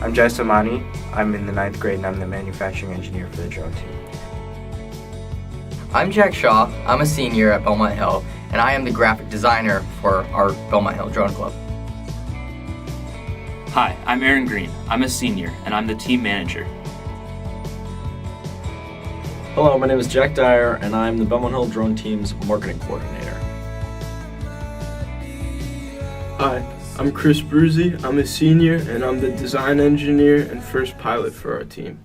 I'm Jai Somani. I'm in the 9th grade and I'm the manufacturing engineer for the drone team. I'm Jack Shaw. I'm a senior at Belmont Hill, and I am the graphic designer for our Belmont Hill Drone Club. Hi, I'm Aaron Green. I'm a senior, and I'm the team manager. Hello, my name is Jack Dyer, and I'm the Belmont Hill Drone Team's marketing coordinator. Hi, I'm Chris Bruzy. I'm a senior, and I'm the design engineer and first pilot for our team.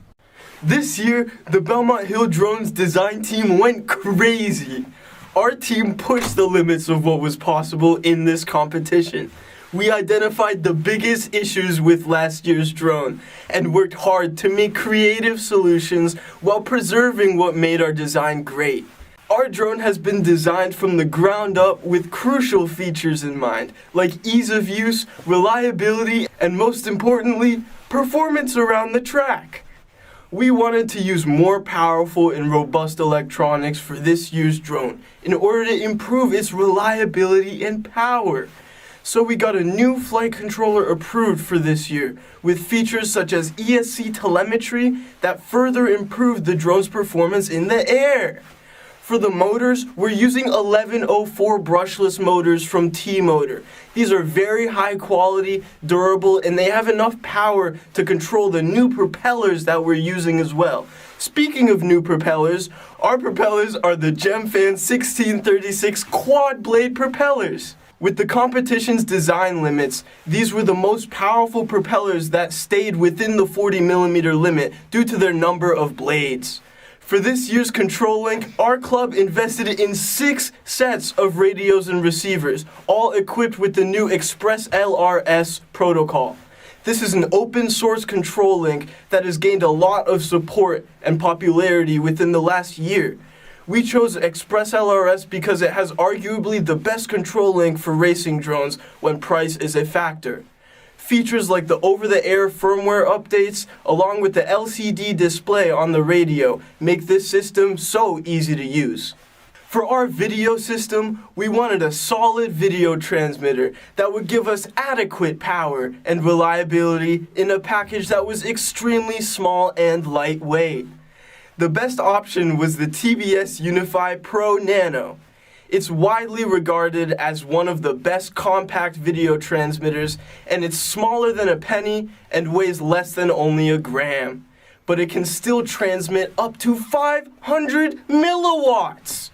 This year, the Belmont Hill Drones design team went crazy. Our team pushed the limits of what was possible in this competition. We identified the biggest issues with last year's drone and worked hard to make creative solutions while preserving what made our design great. Our drone has been designed from the ground up with crucial features in mind, like ease of use, reliability, and most importantly, performance around the track. We wanted to use more powerful and robust electronics for this year's drone in order to improve its reliability and power. So we got a new flight controller approved for this year with features such as ESC telemetry that further improved the drone's performance in the air. For the motors, we're using 1104 brushless motors from T-Motor. These are very high quality, durable, and they have enough power to control the new propellers that we're using as well. Speaking of new propellers, our propellers are the Gemfan 1636 quad blade propellers. With the competition's design limits, these were the most powerful propellers that stayed within the 40mm limit due to their number of blades. For this year's Control Link, our club invested in 6 sets of radios and receivers, all equipped with the new Express LRS protocol. This is an open source control link that has gained a lot of support and popularity within the last year. We chose Express LRS because it has arguably the best control link for racing drones when price is a factor. Features like the over-the-air firmware updates, along with the LCD display on the radio, make this system so easy to use. For our video system, we wanted a solid video transmitter that would give us adequate power and reliability in a package that was extremely small and lightweight. The best option was the TBS Unify Pro Nano. It's widely regarded as one of the best compact video transmitters, and it's smaller than a penny and weighs less than only a gram. But it can still transmit up to 500 milliwatts!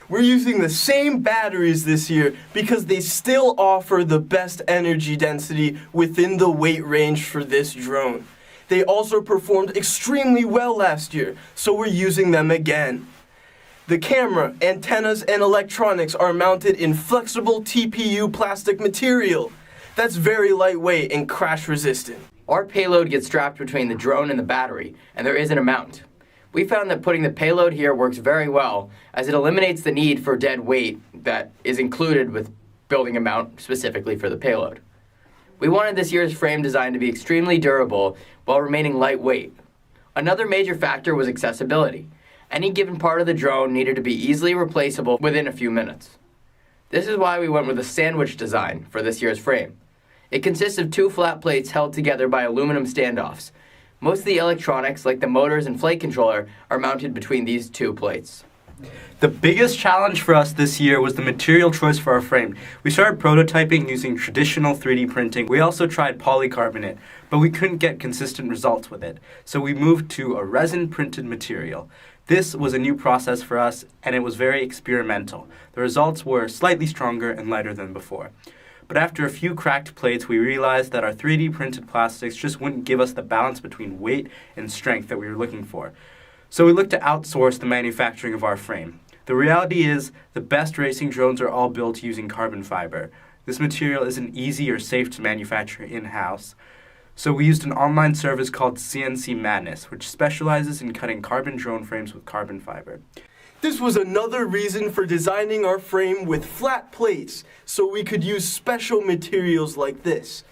We're using the same batteries this year because they still offer the best energy density within the weight range for this drone. They also performed extremely well last year, so we're using them again. The camera, antennas, and electronics are mounted in flexible TPU plastic material that's very lightweight and crash resistant. Our payload gets strapped between the drone and the battery, and there isn't a mount. We found that putting the payload here works very well, as it eliminates the need for dead weight that is included with building a mount specifically for the payload. We wanted this year's frame design to be extremely durable while remaining lightweight. Another major factor was accessibility. Any given part of the drone needed to be easily replaceable within a few minutes. This is why we went with a sandwich design for this year's frame. It consists of 2 flat plates held together by aluminum standoffs. Most of the electronics, like the motors and flight controller, are mounted between these 2 plates. The biggest challenge for us this year was the material choice for our frame. We started prototyping using traditional 3D printing. We also tried polycarbonate, but we couldn't get consistent results with it. So we moved to a resin-printed material. This was a new process for us, and it was very experimental. The results were slightly stronger and lighter than before. But after a few cracked plates, we realized that our 3D printed plastics just wouldn't give us the balance between weight and strength that we were looking for. So we looked to outsource the manufacturing of our frame. The reality is, the best racing drones are all built using carbon fiber. This material isn't easy or safe to manufacture in-house. So we used an online service called CNC Madness, which specializes in cutting carbon drone frames with carbon fiber. This was another reason for designing our frame with flat plates, so we could use special materials like this.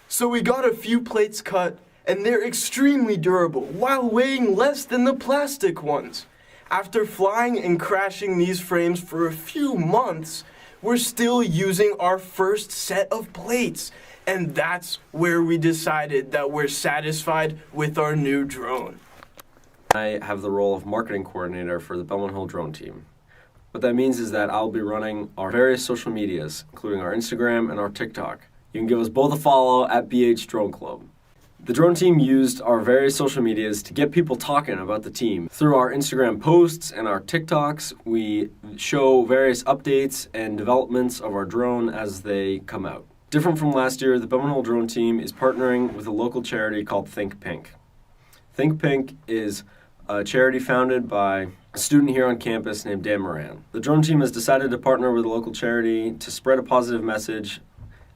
So we got a few plates cut, and they're extremely durable, while weighing less than the plastic ones. After flying and crashing these frames for a few months, we're still using our first set of plates. And that's where we decided that we're satisfied with our new drone. I have the role of marketing coordinator for the Belmont Hill drone team. What that means is that I'll be running our various social medias, including our Instagram and our TikTok. You can give us both a follow at BH Drone Club. The drone team used our various social medias to get people talking about the team. Through our Instagram posts and our TikToks, we show various updates and developments of our drone as they come out. Different from last year, the Belmont Hill drone team is partnering with a local charity called Think Pink. Think Pink is a charity founded by a student here on campus named Dan Moran. The drone team has decided to partner with a local charity to spread a positive message,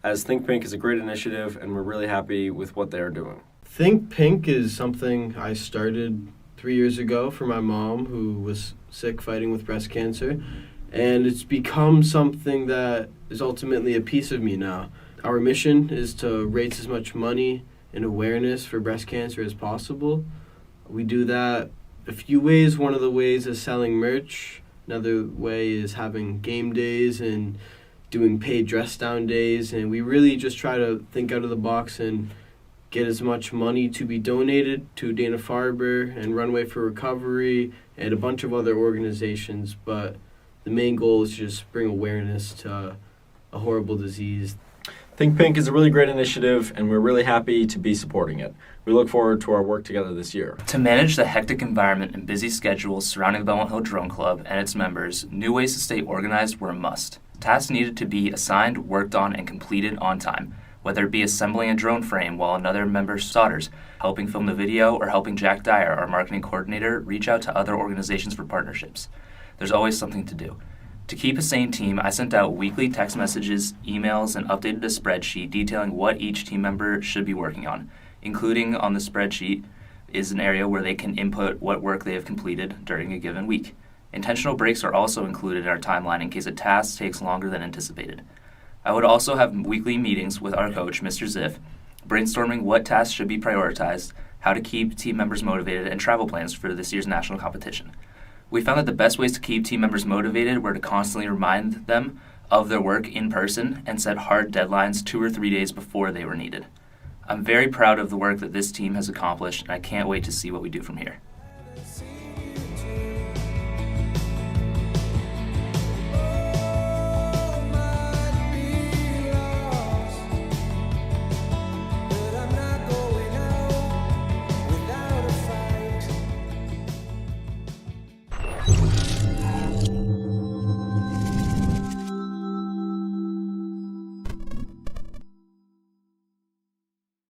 as Think Pink is a great initiative and we're really happy with what they are doing. Think Pink is something I started 3 years ago for my mom, who was sick fighting with breast cancer, and it's become something that is ultimately a piece of me now. Our mission is to raise as much money and awareness for breast cancer as possible. We do that a few ways. One of the ways is selling merch. Another way is having game days and doing paid dress down days. And we really just try to think out of the box and get as much money to be donated to Dana-Farber and Runway for Recovery and a bunch of other organizations. But the main goal is just bring awareness to a horrible disease. Think Pink is a really great initiative and we're really happy to be supporting it. We look forward to our work together this year. To manage the hectic environment and busy schedules surrounding the Belmont Hill Drone Club and its members, new ways to stay organized were a must. Tasks needed to be assigned, worked on, and completed on time, whether it be assembling a drone frame while another member solders, helping film the video, or helping Jack Dyer, our marketing coordinator, reach out to other organizations for partnerships. There's always something to do. To keep a sane team, I sent out weekly text messages, emails, and updated a spreadsheet detailing what each team member should be working on. Including on the spreadsheet is an area where they can input what work they have completed during a given week. Intentional breaks are also included in our timeline in case a task takes longer than anticipated. I would also have weekly meetings with our coach, Mr. Ziff, brainstorming what tasks should be prioritized, how to keep team members motivated, and travel plans for this year's national competition. We found that the best ways to keep team members motivated were to constantly remind them of their work in person and set hard deadlines 2 or 3 days before they were needed. I'm very proud of the work that this team has accomplished, and I can't wait to see what we do from here.